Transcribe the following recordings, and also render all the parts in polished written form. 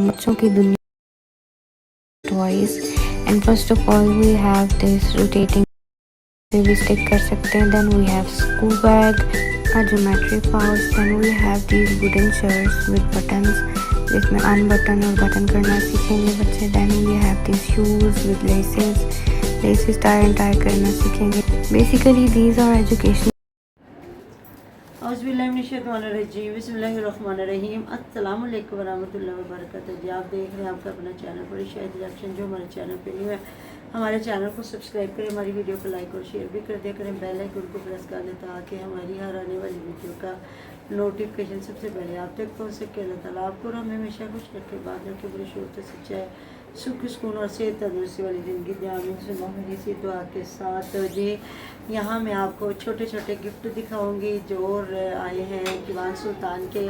along बच्चों की दुनिया toys. And first of all we have this rotating भी stick कर सकते हैं. Then we have school bag, a geometry pouch. Then we have these wooden shirts with buttons जिसमें अनबटन और बटन करना सीखेंगे बच्चे. Then we have these shoes with laces tie and tie करना सीखेंगे. Basically these are educational. औज़ुबिल्लाहिमिनश्शैतानिर्रजीम बिस्मिल्लाहिर्रहमानिर्रहीम अस्सलामु अलैकुम वरहमतुल्लाहि वबरकातुहू. जी आप देख रहे हैं आपका अपना चैनल बड़ी शायद रिएक्शन. जो हमारे चैनल पे न्यू है हमारे चैनल को सब्सक्राइब करें, हमारी वीडियो को लाइक और शेयर भी कर दिया करें, बेल आइकन को प्रेस कर दें ताकि हमारी हर आने वाली वीडियो का नोटिफिकेशन सबसे पहले आप तक पहुँच सके. अल्लाह ताला आपको और हमें हमेशा खुश रखे, बात रखे, बड़ी शोर सच्चाई, सुख सुकून और सेहत तंदुरुस्ती वाली ज़िंदगी दे. आमीन सी दुआ के साथ जी यहाँ मैं आपको छोटे छोटे गिफ्ट दिखाऊंगी जो आए हैं दीवान सुल्तान के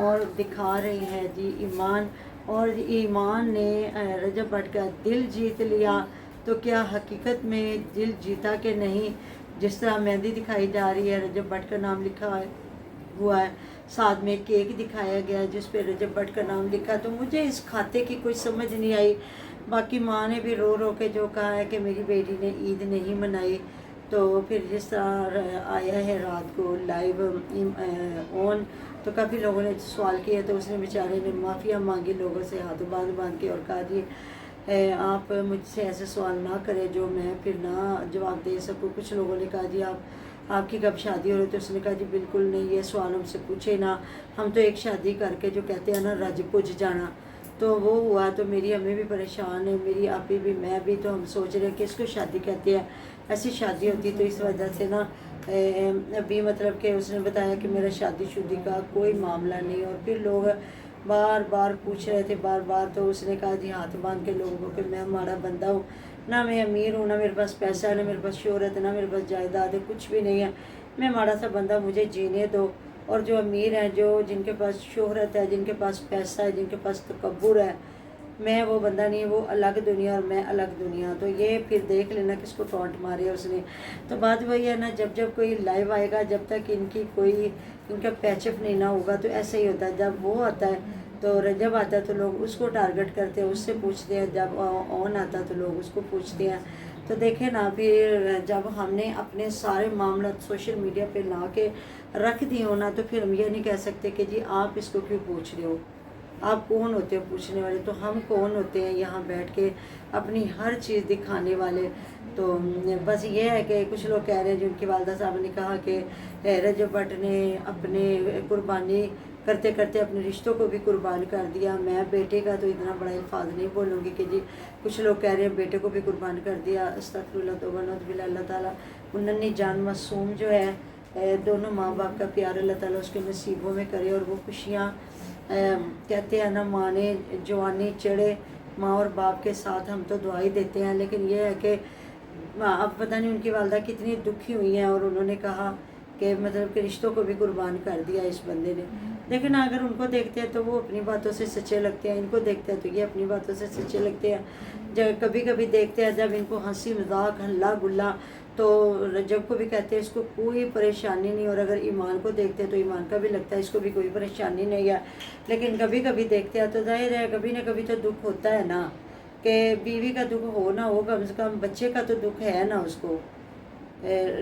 और दिखा रही हैं जी ईमान. और ईमान ने रजब भट्ट का दिल जीत लिया तो क्या हकीकत में दिल जीता कि नहीं. जिस तरह मेहंदी दिखाई जा रही है, रजब भट्ट का नाम लिखा हुआ है, साथ में केक दिखाया गया है जिस पे रजब भट्ट का नाम लिखा. तो मुझे इस खाते की कुछ समझ नहीं आई. बाकी माँ ने भी रो रो के जो कहा है कि मेरी बेटी ने ईद नहीं मनाई. तो फिर जिस तरह आया है रात को लाइव ऑन तो काफ़ी लोगों ने सवाल किया, तो उसने बेचारे ने माफ़िया मांगी लोगों से हाथों बांध के और कहा जी आप मुझसे ऐसे सवाल ना करें जो मैं फिर ना जवाब दे सकूँ. कुछ लोगों ने कहा जी आपकी कब शादी हो रही. तो उसने कहा जी बिल्कुल नहीं, ये सवाल हमसे पूछे ना, हम तो एक शादी करके जो कहते हैं ना रज पुज जाना तो वो हुआ. तो मेरी अम्मी भी परेशान है, मेरी आपी भी, मैं भी. तो हम सोच रहे हैं कि इसको शादी कहते हैं, ऐसी शादी होती. तो इस वजह से ना अभी मतलब कि उसने बताया कि मेरा शादीशुदी का कोई मामला नहीं. और फिर लोग बार बार पूछ रहे थे बार. तो उसने कहा जी हाथ बांध के लोगों को कि मैं माड़ा बंदा हूँ, ना मैं अमीर हूँ, ना मेरे पास पैसा है, ना मेरे पास शोहरत है, ना मेरे पास जायदाद है, कुछ भी नहीं है. मैं माड़ा सा बंदा, मुझे जीने दो. और जो अमीर हैं, जो जिनके पास शोहरत है, जिनके पास पैसा है, जिनके पास तकब्बुर है, मैं वो बंदा नहीं है. वो अलग दुनिया और मैं अलग दुनिया. तो ये फिर देख लेना किसको टॉन्ट मारे उसने. तो बात वही है ना, जब कोई लाइव आएगा, जब तक इनका पैचअप नहीं ना होगा तो ऐसा ही होता है. जब वो आता है तो रजब आता है तो लोग उसको टारगेट करते हैं, उससे पूछते हैं. जब ऑन आता है तो लोग उसको पूछते हैं. तो देखें ना, फिर जब हमने अपने सारे मामला सोशल मीडिया पे ला के रख दिए हो ना, तो फिर हम ये नहीं कह सकते कि जी आप इसको क्यों पूछ रहे हो. आप कौन होते हो पूछने वाले. तो हम कौन होते हैं यहाँ बैठ के अपनी हर चीज़ दिखाने वाले. तो बस ये है कि कुछ लोग कह रहे हैं, जिनकी वालदा साहब ने कहा कि रजब भट्ट ने अपने कुर्बानी करते करते अपने रिश्तों को भी कुर्बान कर दिया. मैं बेटे का तो इतना बड़ा अल्फाज नहीं बोलूँगी कि जी कुछ लोग कह रहे हैं बेटे को भी कुर्बान कर दिया. अस्तगफिरुल्लाह तौबा नऊज़ुबिल्लाह. अल्लाह ताला उन्ननी जान मासूम जो है दोनों माँ बाप का प्यार अल्लाह ताला उसके नसीबों में करे. और वो खुशियाँ कहते हैं ना, माँ ने जवानी चढ़े, माँ और बाप के साथ हम तो दुआई देते हैं. लेकिन ये है कि अब पता नहीं उनकी वालदा कितनी दुखी हुई हैं. और उन्होंने कहा कि मतलब कि रिश्तों को भी कुर्बान कर दिया इस बंदे ने. लेकिन अगर उनको देखते हैं तो वो अपनी बातों से सच्चे लगते हैं, इनको देखते हैं तो ये अपनी बातों से सच्चे लगते हैं. जब कभी कभी देखते हैं जब इनको हंसी मजाक हल्ला गुल्ला तो रजब को भी कहते हैं इसको कोई परेशानी नहीं. और अगर ईमान को देखते हैं तो ईमान का भी लगता है इसको भी कोई परेशानी नहीं है. लेकिन कभी कभी देखते हैं तो जाहिर है कभी ना कभी तो दुख होता है ना, कि बीवी का दुख हो ना हो, कम से कम बच्चे का तो दुख है ना उसको,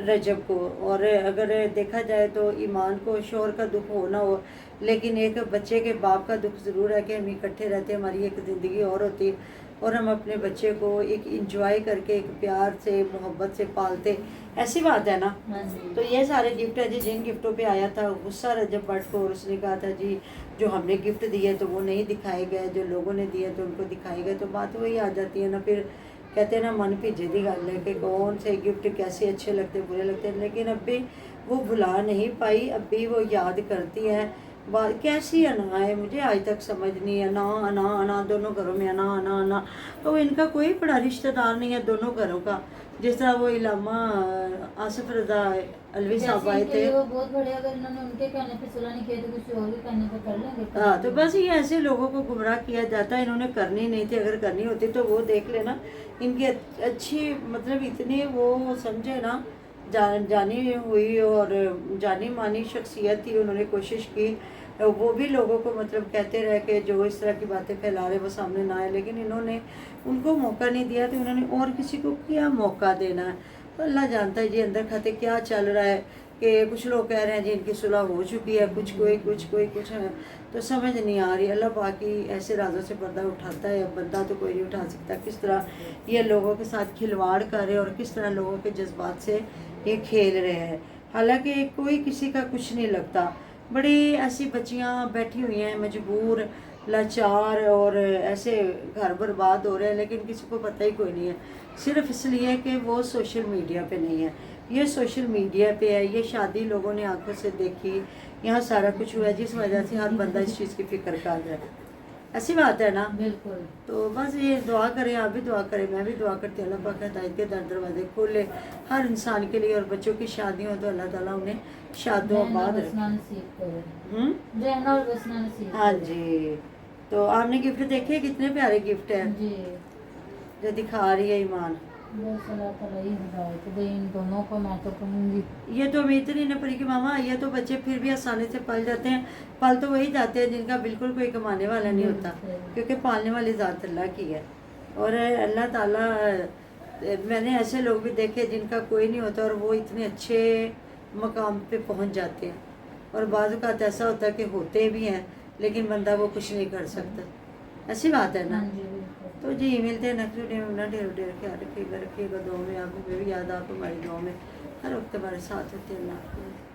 रजब को. और अगर देखा जाए तो ईमान को शोहर का दुख हो ना हो, लेकिन एक बच्चे के बाप का दुख ज़रूर है कि हम इकट्ठे रहते, हमारी एक ज़िंदगी और होती और हम अपने बच्चे को एक इंजॉय करके एक प्यार से मोहब्बत से पालते. ऐसी बात है ना. तो ये सारे गिफ्ट है जी. जिन गिफ्टों पे आया था गुस्सा रजब भट्ट को, और उसने कहा था जी जो हमने गिफ्ट दिए तो वो नहीं दिखाए गए, जो लोगों ने दिए तो उनको दिखाए गए. तो बात वही आ जाती है ना. फिर कहते हैं ना मन भीजे दी गल है कि कौन से गिफ्ट कैसे अच्छे लगते बुरे लगते हैं. लेकिन अब भी वो भुला नहीं पाई, अब भी वो याद करती है. बात कैसी अना है मुझे आज तक समझ नहीं है. अना दोनों घरों में अना. तो इनका कोई बड़ा रिश्तेदार नहीं है दोनों घरों का. जिस तरह वो इलामा आसिफ रजा अलवी साहब आए थे, वो बहुत बड़े, अगर इन्होंने उनके कहने पे सुलह नहीं किया तो कुछ और भी कहने पे कर लेंगे. हाँ, तो बस ये ऐसे लोगों को गुमराह किया जाता है. इन्होंने करनी नहीं थी, अगर करनी होती तो वो देख लेना. इनकी अच्छी मतलब इतनी वो समझे ना जानी हुई और जानी मानी शख्सियत थी. उन्होंने कोशिश की वो भी लोगों को मतलब कहते रहे कि जो इस तरह की बातें फैला रहे वो सामने ना आए, लेकिन इन्होंने उनको मौका नहीं दिया तो उन्होंने और किसी को क्या मौका देना है। तो अल्लाह जानता है जी अंदर खाते क्या चल रहा है, कि कुछ लोग कह रहे हैं जी इनकी सुलह हो चुकी है, कुछ कोई कुछ है, तो समझ नहीं आ रही। अल्लाह बाकी ऐसे राजों से पर्दा उठाता है, अब बंदा तो कोई नहीं उठा सकता। किस तरह ये लोगों के साथ खिलवाड़ कर रहे हैं और किस तरह लोगों के जज्बात से ये खेल रहे हैं। हालांकि कोई किसी का कुछ नहीं लगता। बड़ी ऐसी बच्चियां बैठी हुई हैं मजबूर, लाचार, और ऐसे घर बर्बाद हो रहे हैं, लेकिन किसी को पता ही कोई नहीं है, सिर्फ इसलिए कि वो सोशल मीडिया पे नहीं है। ये सोशल मीडिया पे है, ये शादी लोगों ने आंखों से देखी, यहाँ सारा कुछ हुआ है, जिस वजह से हर बंदा इस चीज़ की फिक्र कर रहा है। ऐसी बात है ना। बिल्कुल। तो बस ये दुआ करें, आप भी दुआ करें, मैं भी दुआ करती हूँ अल्लाह पाक हिदायत के दरवाजे खोले हर इंसान के लिए, और बच्चों की शादी हो तो अल्लाह ताला उन्हें शादोआबाद रखे। रहना और बसना नसीब हाँ करे। जी। तो आपने गिफ्ट देखे, कितने प्यारे गिफ्ट हैं जी। जो दिखा रही है ईमान। बस अल्लाह ताला ही हिदायत दे इन दोनों को, मैं तो कहूँगी। ये तो उम्मीद नहीं ना पड़ी कि मामा ये तो बच्चे फिर भी आसानी से पल जाते हैं। पल तो वही जाते हैं जिनका बिल्कुल कोई कमाने वाला नहीं होता, क्योंकि पालने वाली ज़ात अल्लाह की है। और अल्लाह ताला, मैंने ऐसे लोग भी देखे जिनका कोई नहीं होता और वो इतने अच्छे मकाम पे पहुंच जाते हैं, और बाज़ औक़ात ऐसा होता है कि होते भी हैं लेकिन बंदा वो कुछ नहीं कर सकता। ऐसी बात है ना। हाँ जी बिल्कुल। तो जी मिलते हैं नेक्स्ट वीडियो में। ढेर ख्याल रखिएगा दुआ में, आप भी याद, आप हमारी दुआ में हर वक्त हमारे साथ होते हैं। अल्लाह हाफ़िज़।